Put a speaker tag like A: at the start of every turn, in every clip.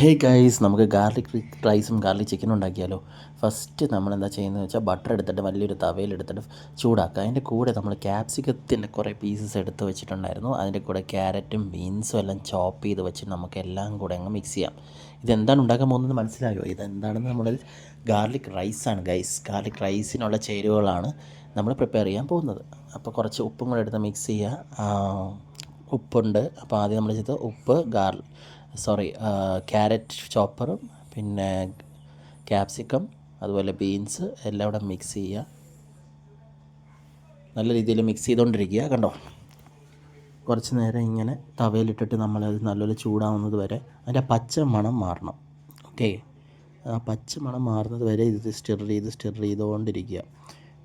A: Hey guys, നമുക്ക് garlic റൈസും garlic ചിക്കനും ഉണ്ടാക്കിയാലോ. ഫസ്റ്റ് നമ്മളെന്താ ചെയ്യുന്നത് വെച്ചാൽ ബട്ടർ എടുത്തിട്ട് വലിയൊരു തവയിലെടുത്തിട്ട് ചൂടാക്കുക. അതിൻ്റെ കൂടെ നമ്മൾ ക്യാപ്സിക്കത്തിൻ്റെ കുറേ പീസസ് എടുത്ത് വെച്ചിട്ടുണ്ടായിരുന്നു. അതിൻ്റെ കൂടെ ക്യാരറ്റും ബീൻസും എല്ലാം ചോപ്പ് ചെയ്ത് വെച്ച് നമുക്ക് എല്ലാം കൂടെ അങ്ങ് മിക്സ് ചെയ്യാം. ഇതെന്താണ് ഉണ്ടാക്കാൻ പോകുന്നത് മനസ്സിലായോ? ഇതെന്താണെന്ന് നമ്മൾ ഗാർലിക് റൈസാണ് ഗൈസ്. ഗാർലിക് റൈസിനുള്ള ചേരുവകളാണ് നമ്മൾ പ്രിപ്പയർ ചെയ്യാൻ പോകുന്നത്. അപ്പോൾ കുറച്ച് ഉപ്പും കൂടെ എടുത്ത് മിക്സ് ചെയ്യുക. ഉപ്പുണ്ട്, അപ്പോൾ ആദ്യം നമ്മൾ ചെയ്തത് ഉപ്പ്, ക്യാരറ്റ് ചോപ്പറും പിന്നെ ക്യാപ്സിക്കം അതുപോലെ ബീൻസ് എല്ലാം കൂടെ മിക്സ് ചെയ്യുക. നല്ല രീതിയിൽ മിക്സ് ചെയ്തുകൊണ്ടിരിക്കുക. കണ്ടോ, കുറച്ച് നേരം ഇങ്ങനെ തവയിലിട്ടിട്ട് നമ്മളത് നല്ലപോലെ ചൂടാവുന്നത് വരെ അതിൻ്റെ പച്ച മണം മാറണം. ഓക്കെ, ആ പച്ച മണം മാറുന്നത് വരെ ഇത് സ്റ്റിർ ചെയ്തുകൊണ്ടിരിക്കുക.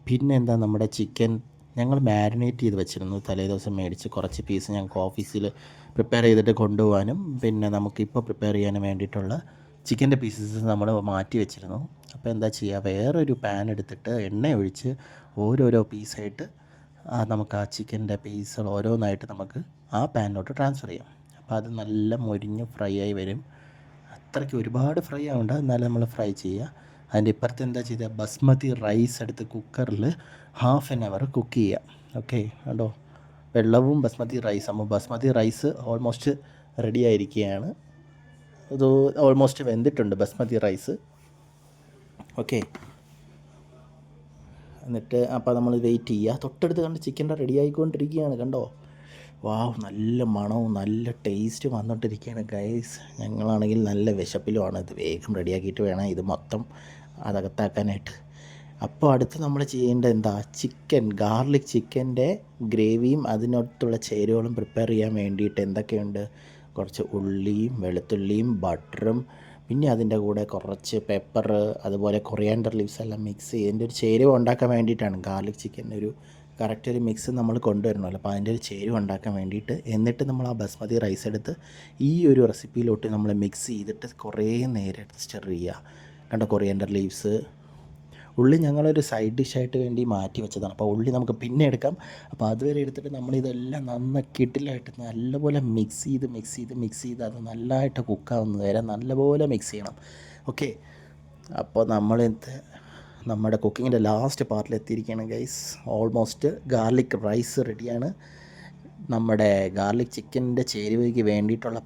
A: പിന്നെ എന്താ, നമ്മുടെ ചിക്കൻ ഞങ്ങൾ മാരിനേറ്റ് ചെയ്ത് വെച്ചിരുന്നു. തലേ ദിവസം മേടിച്ച് കുറച്ച് പീസ് ഞങ്ങൾക്ക് ഓഫീസിൽ പ്രിപ്പയർ ചെയ്തിട്ട് കൊണ്ടുപോകാനും പിന്നെ നമുക്കിപ്പോൾ പ്രിപ്പയർ ചെയ്യാനും വേണ്ടിയിട്ടുള്ള ചിക്കൻ്റെ പീസസ് നമ്മൾ മാറ്റി വെച്ചിരുന്നു. അപ്പോൾ എന്താ ചെയ്യുക, വേറൊരു പാൻ എടുത്തിട്ട് എണ്ണ ഒഴിച്ച് ഓരോരോ പീസായിട്ട് നമുക്ക് ആ ചിക്കൻ്റെ പീസുകൾ ഓരോന്നായിട്ട് നമുക്ക് ആ പാനിലോട്ട് ട്രാൻസ്ഫർ ചെയ്യാം. അപ്പോൾ അത് നല്ല മൊരിഞ്ഞ് ഫ്രൈ ആയി വരും. അത്രയ്ക്ക് ഒരുപാട് ഫ്രൈ ആവണ്ട, എന്നാലും നമ്മൾ ഫ്രൈ ചെയ്യുക. അതിൻ്റെ ഇപ്പുറത്ത് എന്താ ചെയ്താൽ ബസ്മതി റൈസ് എടുത്ത് കുക്കറിൽ ഹാഫ് ആൻ അവർ കുക്ക് ചെയ്യുക. ഓക്കെ, കണ്ടോ, വെള്ളവും ബസ്മതി റൈസ്. അപ്പോൾ ബസ്മതി റൈസ് ഓൾമോസ്റ്റ് റെഡി ആയിരിക്കുകയാണ്. ഇത് ഓൾമോസ്റ്റ് വെന്തിട്ടുണ്ട് ബസ്മതി റൈസ്. ഓക്കെ, എന്നിട്ട് അപ്പോൾ നമ്മൾ വെയിറ്റ് ചെയ്യുക. തൊട്ടടുത്ത് കണ്ട് ചിക്കൻ്റെ റെഡി ആയിക്കൊണ്ടിരിക്കുകയാണ്. കണ്ടോ, വാവ്, നല്ല മണവും നല്ല ടേസ്റ്റ് വന്നിട്ടിരിക്കുകയാണ് ഗൈസ്. ഞങ്ങളാണെങ്കിൽ നല്ല വിശപ്പിലുമാണ്. ഇത് വേഗം റെഡിയാക്കിയിട്ട് വേണം ഇത് മൊത്തം അതകത്താക്കാനായിട്ട്. അപ്പോൾ അടുത്ത് നമ്മൾ ചെയ്യേണ്ടത് എന്താ, ഗാർലിക് ചിക്കൻ്റെ ഗ്രേവിയും അതിനടുത്തുള്ള ചേരുവകളും പ്രിപ്പയർ ചെയ്യാൻ വേണ്ടിയിട്ട് എന്തൊക്കെയുണ്ട്, കുറച്ച് ഉള്ളിയും വെളുത്തുള്ളിയും ബട്ടറും പിന്നെ അതിൻ്റെ കൂടെ കുറച്ച് പെപ്പർ അതുപോലെ കൊറിയാൻഡർ ലീവ്സ് എല്ലാം മിക്സ് ചെയ്തതിൻ്റെ ഒരു ചേരുവ ഉണ്ടാക്കാൻ വേണ്ടിയിട്ടാണ്. ഗാർലിക് ചിക്കൻ്റെ ഒരു കറക്റ്റ് ഒരു മിക്സ് നമ്മൾ കൊണ്ടുവരണമല്ലോ. അപ്പോൾ അതിൻ്റെ ഒരു ചേരുവ ഉണ്ടാക്കാൻ വേണ്ടിയിട്ട് എന്നിട്ട് നമ്മൾ ആ ബസ്മതി റൈസ് എടുത്ത് ഈ ഒരു റെസിപ്പിയിലോട്ട് നമ്മൾ മിക്സ് ചെയ്തിട്ട് കുറേ നേരം സ്റ്റർ ചെയ്യുക. കണ്ടോ, കൊറിയാൻഡർ ലീവ്സ്, ഉള്ളി ഞങ്ങളൊരു സൈഡ് ഡിഷായിട്ട് വേണ്ടി മാറ്റി വെച്ചതാണ്. അപ്പോൾ ഉള്ളി നമുക്ക് പിന്നെ എടുക്കാം. അപ്പോൾ അതുവരെ എടുത്തിട്ട് നമ്മളിതെല്ലാം നന്നായി കിടിലായിട്ട് നല്ലപോലെ മിക്സ് ചെയ്ത് അത് നല്ലതായിട്ട് കുക്കാവുന്നത് വരെ നല്ലപോലെ മിക്സ് ചെയ്യണം. ഓക്കെ, അപ്പോൾ നമ്മുടെ കുക്കിങ്ങിൻ്റെ ലാസ്റ്റ് പാർട്ടിൽ എത്തിയിരിക്കുകയാണ് ഗൈസ്. ഓൾമോസ്റ്റ് ഗാർലിക് റൈസ് റെഡിയാണ്. നമ്മുടെ ഗാർലിക് ചിക്കൻ്റെ ചേരുവയ്ക്ക് വേണ്ടിയിട്ടുള്ള